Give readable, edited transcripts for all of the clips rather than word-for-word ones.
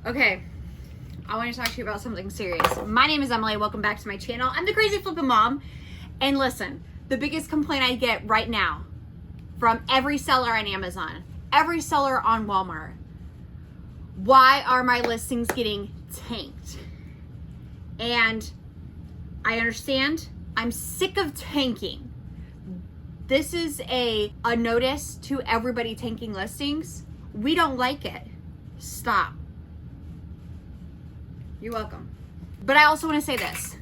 Okay, I want to talk to you about something serious. My name is Emily. Welcome back to my channel. I'm the Crazy Flippin' Mom. And listen, the biggest complaint I get right now from every seller on Amazon, every seller on Walmart, why are my listings getting tanked? And I understand. I'm sick of tanking. This is a notice to everybody tanking listings. We don't like it. Stop. You're welcome. But I also want to say this.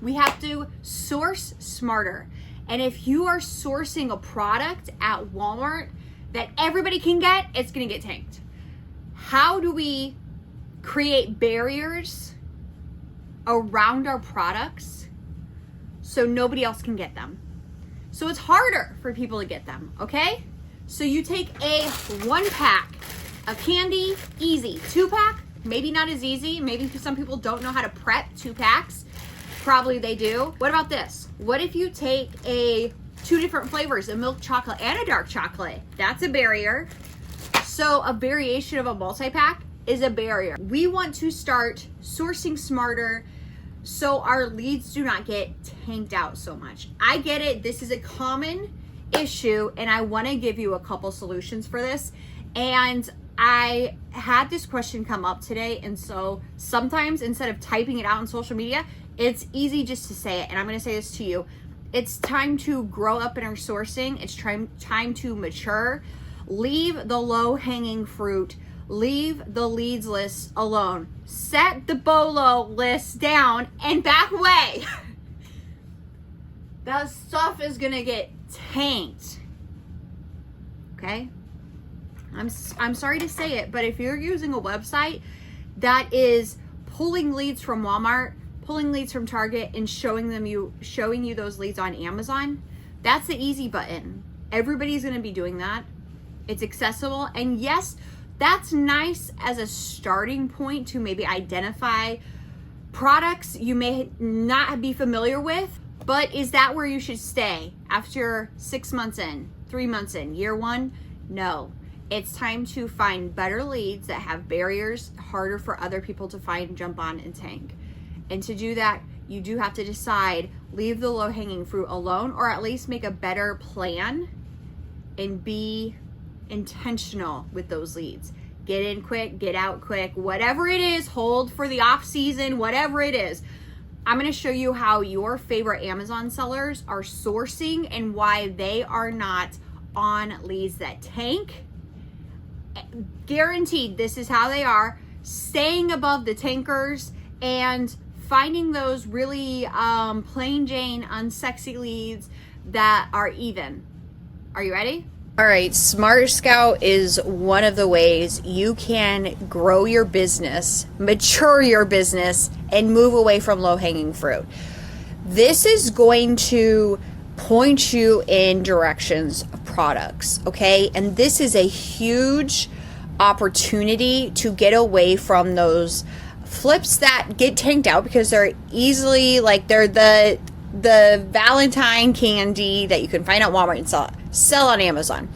We have to source smarter. And if you are sourcing a product at Walmart that everybody can get, it's going to get tanked. How do we create barriers around our products so nobody else can get them? So it's harder for people to get them, okay? So you take a 1-pack of candy, easy. 2-pack, maybe not as easy. Maybe some people don't know how to prep 2 packs. Probably they do. What about this? What if you take 2 different flavors, a milk chocolate and a dark chocolate? That's a barrier. So a variation of a multi-pack is a barrier. We want to start sourcing smarter so our leads do not get tanked out so much. I get it. This is a common issue, and I want to give you a couple solutions for this. And I had this question come up today, and so sometimes instead of typing it out on social media, it's easy just to say it. And I'm going to say this to you. It's time to grow up in our sourcing. It's time to mature. Leave the low-hanging fruit. Leave the leads list alone. Set the BOLO list down and back away. That stuff is going to get tanked. Okay? I'm sorry to say it, but if you're using a website that is pulling leads from Walmart, pulling leads from Target, and showing you those leads on Amazon, that's the easy button. Everybody's going to be doing that. It's accessible, and yes, that's nice as a starting point to maybe identify products you may not be familiar with. But is that where you should stay after 6 months in, 3 months in, year 1? No. It's time to find better leads that have barriers harder for other people to find, jump on, and tank. And to do that, you do have to decide, leave the low-hanging fruit alone, or at least make a better plan and be intentional with those leads. Get in quick, get out quick, whatever it is, hold for the off season, whatever it is. I'm going to show you how your favorite Amazon sellers are sourcing and why they are not on leads that tank. Guaranteed, this is how they are. Staying above the tankers and finding those really plain Jane, unsexy leads that are even. Are you ready? All right, Smart Scout is one of the ways you can grow your business, mature your business, and move away from low-hanging fruit. This is going to point you in directions of products, okay? And this is a huge opportunity to get away from those flips that get tanked out because they're easily, like, they're the Valentine candy that you can find at Walmart and sell on Amazon.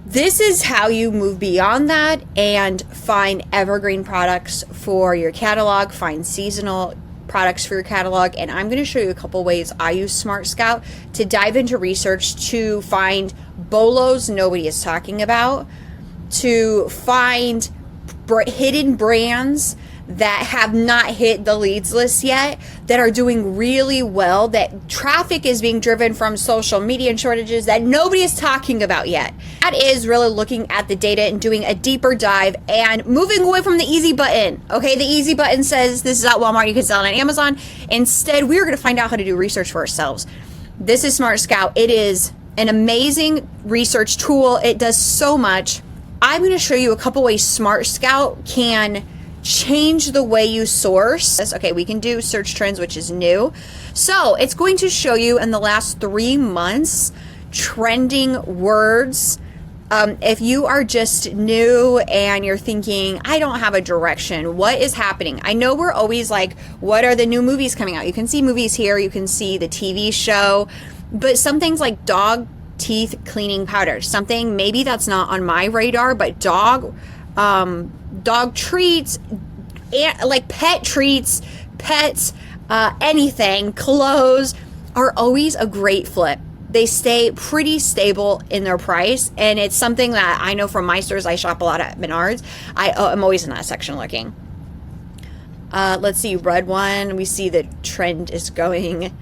This is how you move beyond that and find evergreen products for your catalog, find seasonal products for your catalog, and I'm going to show you a couple ways I use Smart Scout to dive into research to find BOLOs nobody is talking about, to find hidden brands that have not hit the leads list yet, that are doing really well, that traffic is being driven from social media and shortages that nobody is talking about yet. That is really looking at the data and doing a deeper dive and moving away from the easy button. Okay, the easy button says this is at Walmart, you can sell it on Amazon. Instead, we're going to find out how to do research for ourselves. This is Smart Scout. It is an amazing research tool. It does so much. I'm going to show you a couple ways Smart Scout can change the way you source. Okay, we can do search trends, which is new. So it's going to show you in the last 3 months trending words. If you are just new and you're thinking, I don't have a direction, what is happening? I know we're always like, what are the new movies coming out? You can see movies here, you can see the TV show, but some things like dog teeth cleaning powder, something maybe that's not on my radar, but dog dog treats, like pet treats, pets, anything, clothes are always a great flip. They stay pretty stable in their price, and it's something that I know from my stores. I shop a lot at Menards. I'm always in that section looking. Let's see, red one. We see the trend is going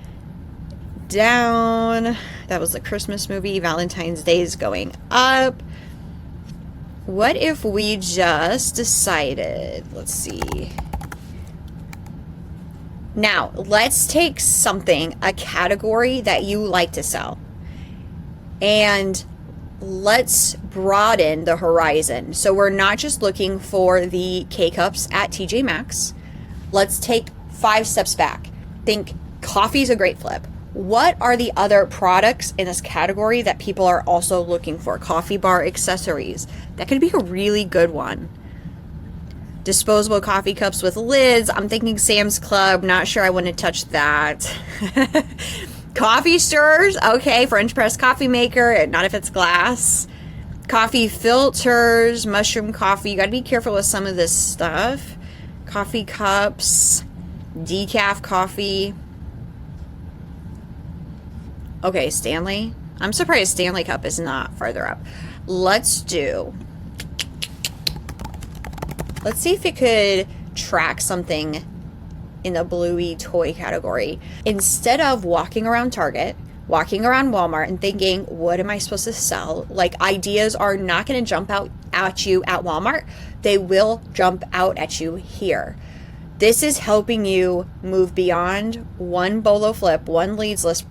down. That was the Christmas movie. Valentine's Day is going up. What if we just decided, let's see. Now, let's take something, a category that you like to sell, and let's broaden the horizon. So we're not just looking for the K-Cups at TJ Maxx. Let's take 5 steps back. Think coffee's a great flip. What are the other products in this category that people are also looking for? Coffee bar accessories. That could be a really good one. Disposable coffee cups with lids. I'm thinking Sam's Club. Not sure I want to touch that. Coffee stirrers. Okay, French press coffee maker. Not if it's glass. Coffee filters. Mushroom coffee. You got to be careful with some of this stuff. Coffee cups. Decaf coffee. Okay, Stanley. I'm surprised Stanley Cup is not farther up. Let's see if it could track something in the bluey toy category. Instead of walking around Target, walking around Walmart and thinking, what am I supposed to sell? Like, ideas are not going to jump out at you at Walmart. They will jump out at you here. This is helping you move beyond one Bolo flip, one leads list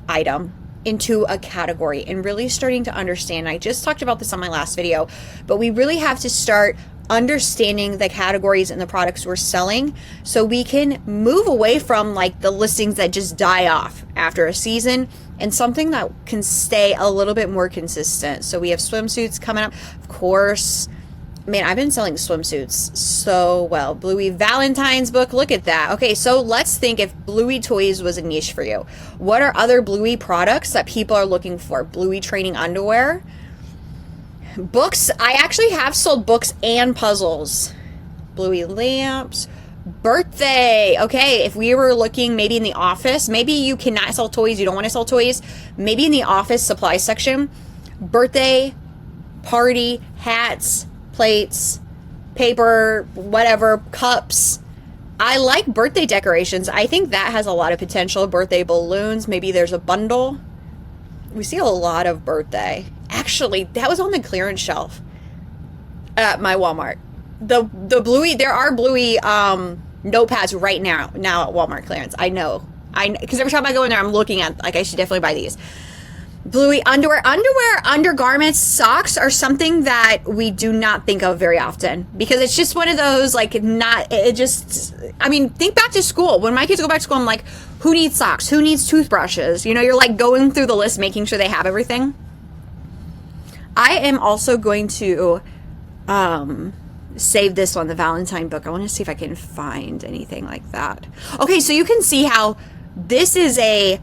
item into a category and really starting to understand. I just talked about this on my last video, but we really have to start understanding the categories and the products we're selling so we can move away from like the listings that just die off after a season and something that can stay a little bit more consistent. So we have swimsuits coming up, of course. Man, I've been selling swimsuits so well. Bluey Valentine's book, look at that. Okay, so let's think if Bluey Toys was a niche for you. What are other Bluey products that people are looking for? Bluey training underwear. Books, I actually have sold books and puzzles. Bluey lamps. Birthday. Okay, if we were looking maybe in the office, maybe you cannot sell toys, you don't want to sell toys. Maybe in the office supply section, birthday, party, hats, plates, paper, whatever, cups. I like birthday decorations. I think that has a lot of potential. Birthday balloons. Maybe there's a bundle. We see a lot of birthday. Actually, that was on the clearance shelf at my Walmart. The Bluey, there are Bluey notepads right now at Walmart clearance. I know. Because every time I go in there, I'm looking at, like, I should definitely buy these. Bluey underwear, undergarments, socks are something that we do not think of very often because it's just one of those, like, I mean, think back to school. When my kids go back to school, I'm like, who needs socks? Who needs toothbrushes? You know, you're like going through the list, making sure they have everything. I am also going to save this one, the Valentine book. I want to see if I can find anything like that. Okay, so you can see how this is a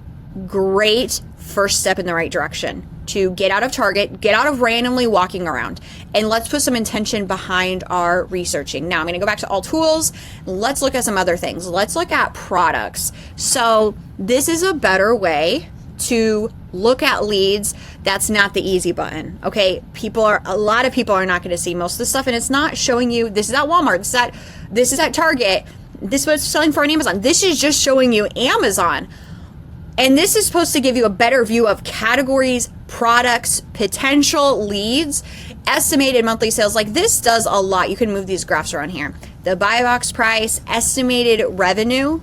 great first step in the right direction to get out of Target, get out of randomly walking around, and let's put some intention behind our researching. Now I'm going to go back to all tools. Let's look at some other things. Let's look at products. So this is a better way to look at leads. That's not the easy button. Okay, a lot of people are not going to see most of the stuff, and it's not showing you. This is at Walmart. This is at Target. This is what's selling for on Amazon. This is just showing you Amazon. And this is supposed to give you a better view of categories, products, potential leads, estimated monthly sales. Like, this does a lot. You can move these graphs around here. The buy box price, estimated revenue.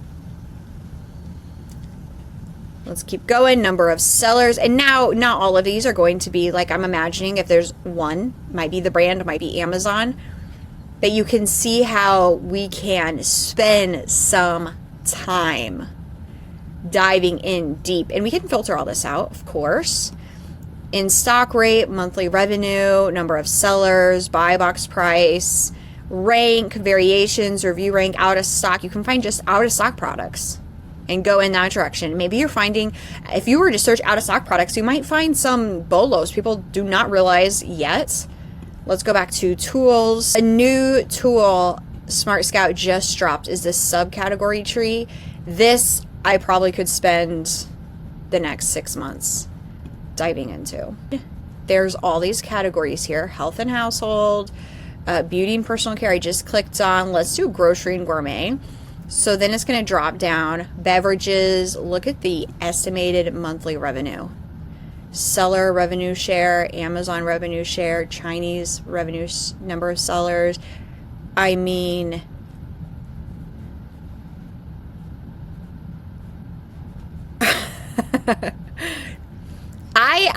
Let's keep going. Number of sellers. And now, not all of these are going to be like, I'm imagining if there's one, might be the brand, might be Amazon. But you can see how we can spend some time diving in deep, and we can filter all this out, of course. In stock rate, monthly revenue, number of sellers, buy box price, rank, variations, review rank, out of stock. You can find just out of stock products and go in that direction. Maybe you're finding, if you were to search out of stock products, you might find some bolos people do not realize yet Let's go back to tools. A new tool Smart Scout just dropped is this subcategory tree. This I probably could spend the next 6 months diving into. There's all these categories here: health and household, beauty and personal care. I just clicked on. Let's do grocery and gourmet. So then it's going to drop down. Beverages. Look at the estimated monthly revenue. Seller revenue share, Amazon revenue share, Chinese revenue number of sellers. I mean,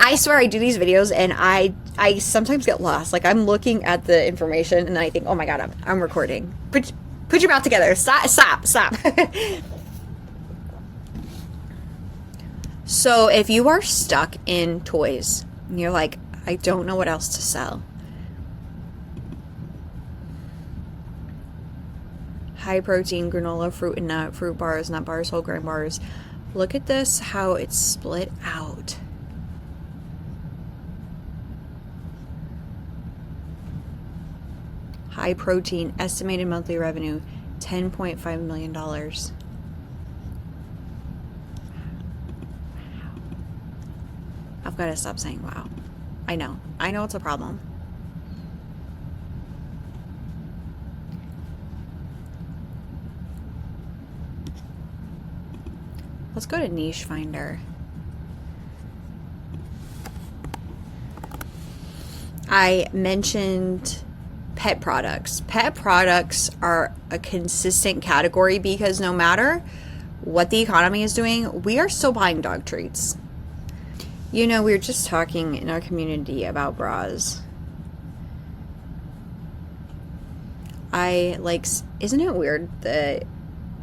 I swear I do these videos and I sometimes get lost. Like, I'm looking at the information and then I think, oh my God, I'm recording. Put your mouth together. Stop. So if you are stuck in toys and you're like, I don't know what else to sell. High protein granola, fruit and nut, fruit bars, nut bars, whole grain bars. Look at this, how it's split out. High protein, estimated monthly revenue, $10.5 million. I've got to stop saying wow. I know it's a problem. Let's go to Niche Finder. I mentioned pet products. Pet products are a consistent category because no matter what the economy is doing, we are still buying dog treats. You know, we were just talking in our community about bras. Isn't it weird that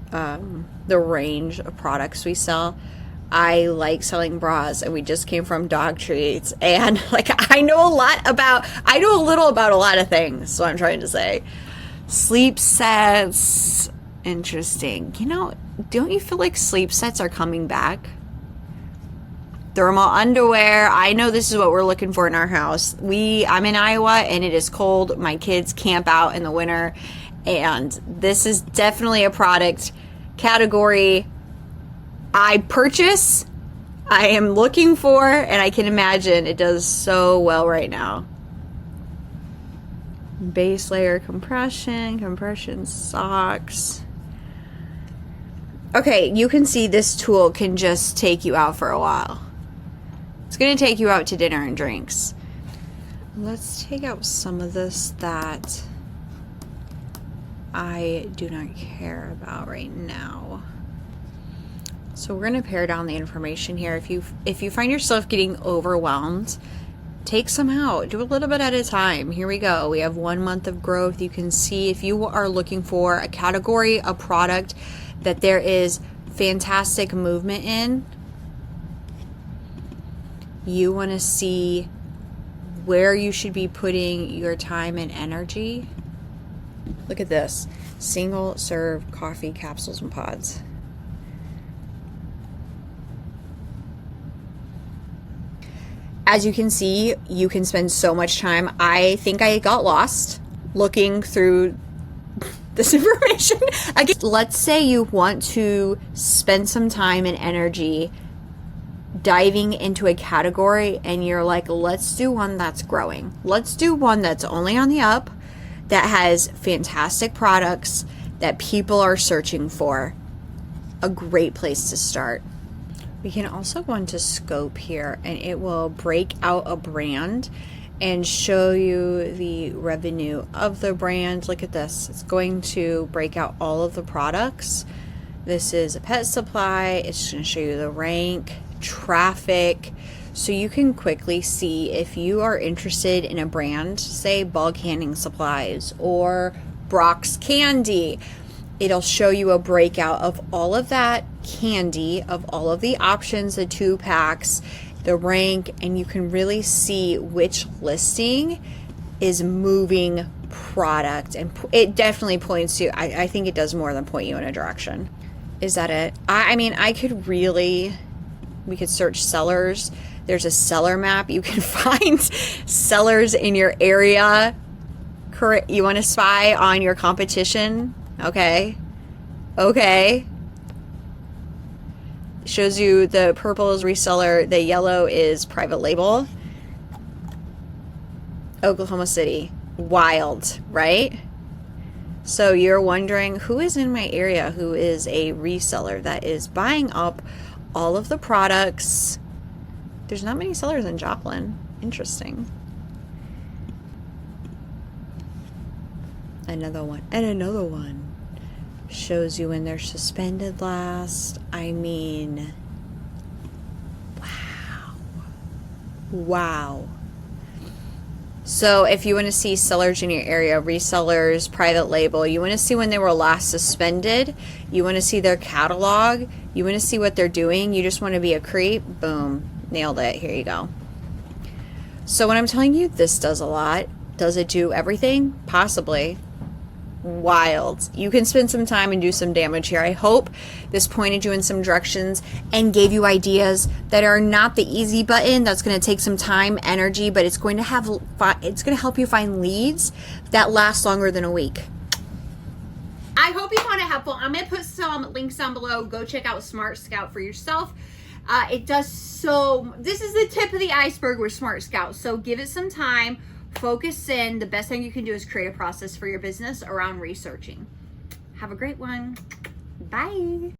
the range of products we sell? I like selling bras, and we just came from dog treats, and like I know a little about a lot of things. So I'm trying to say, sleep sets, interesting. You know, don't you feel like sleep sets are coming back? Thermal underwear. I know this is what we're looking for in our house. I'm in Iowa and it is cold. My kids camp out in the winter, and this is definitely a product category I purchase, I am looking for, and I can imagine it does so well right now. Base layer compression socks. Okay, you can see this tool can just take you out for a while. It's going to take you out to dinner and drinks. Let's take out some of this that I do not care about right now. So we're going to pare down the information here. If you find yourself getting overwhelmed, take some out. Do a little bit at a time. Here we go. We have 1 month of growth. You can see if you are looking for a category, a product that there is fantastic movement in, you want to see where you should be putting your time and energy. Look at this. Single serve coffee capsules and pods. As you can see, you can spend so much time. I think I got lost looking through this information. Again, let's say you want to spend some time and energy diving into a category and you're like, let's do one that's growing. Let's do one that's only on the up, that has fantastic products that people are searching for. A great place to start. We can also go into scope here and it will break out a brand and show you the revenue of the brand. Look at this. It's going to break out all of the products. This is a pet supply. It's going to show you the rank, traffic, so you can quickly see if you are interested in a brand, say bulk handling supplies or Brock's candy. It'll show you a breakout of all of that candy, of all of the options, the 2-packs, the rank, and you can really see which listing is moving product. And it definitely points you, I think it does more than point you in a direction. Is that it? I mean, we could search sellers There's a seller map. You can find sellers in your area. You want to spy on your competition? Okay. Shows you the purple is reseller, the yellow is private label. Oklahoma City. Wild, right? So you're wondering who is in my area who is a reseller that is buying up all of the products. There's not many sellers in Joplin. Interesting. Another one. And another one. Shows you when they're suspended last. I mean, wow. So if you want to see sellers in your area, resellers, private label, you want to see when they were last suspended, you want to see their catalog, you want to see what they're doing, you just want to be a creep, boom, nailed it, here you go. So when I'm telling you this does a lot, does it do everything? Possibly. Wild. You can spend some time and do some damage here. I hope this pointed you in some directions and gave you ideas that are not the easy button. That's going to take some time, energy, but it's going to help you find leads that last longer than a week. I hope you found it helpful. I'm going to put some links down below. Go check out Smart Scout for yourself. This is the tip of the iceberg with Smart Scout. So give it some time. Focus in. The best thing you can do is create a process for your business around researching. Have a great one. Bye.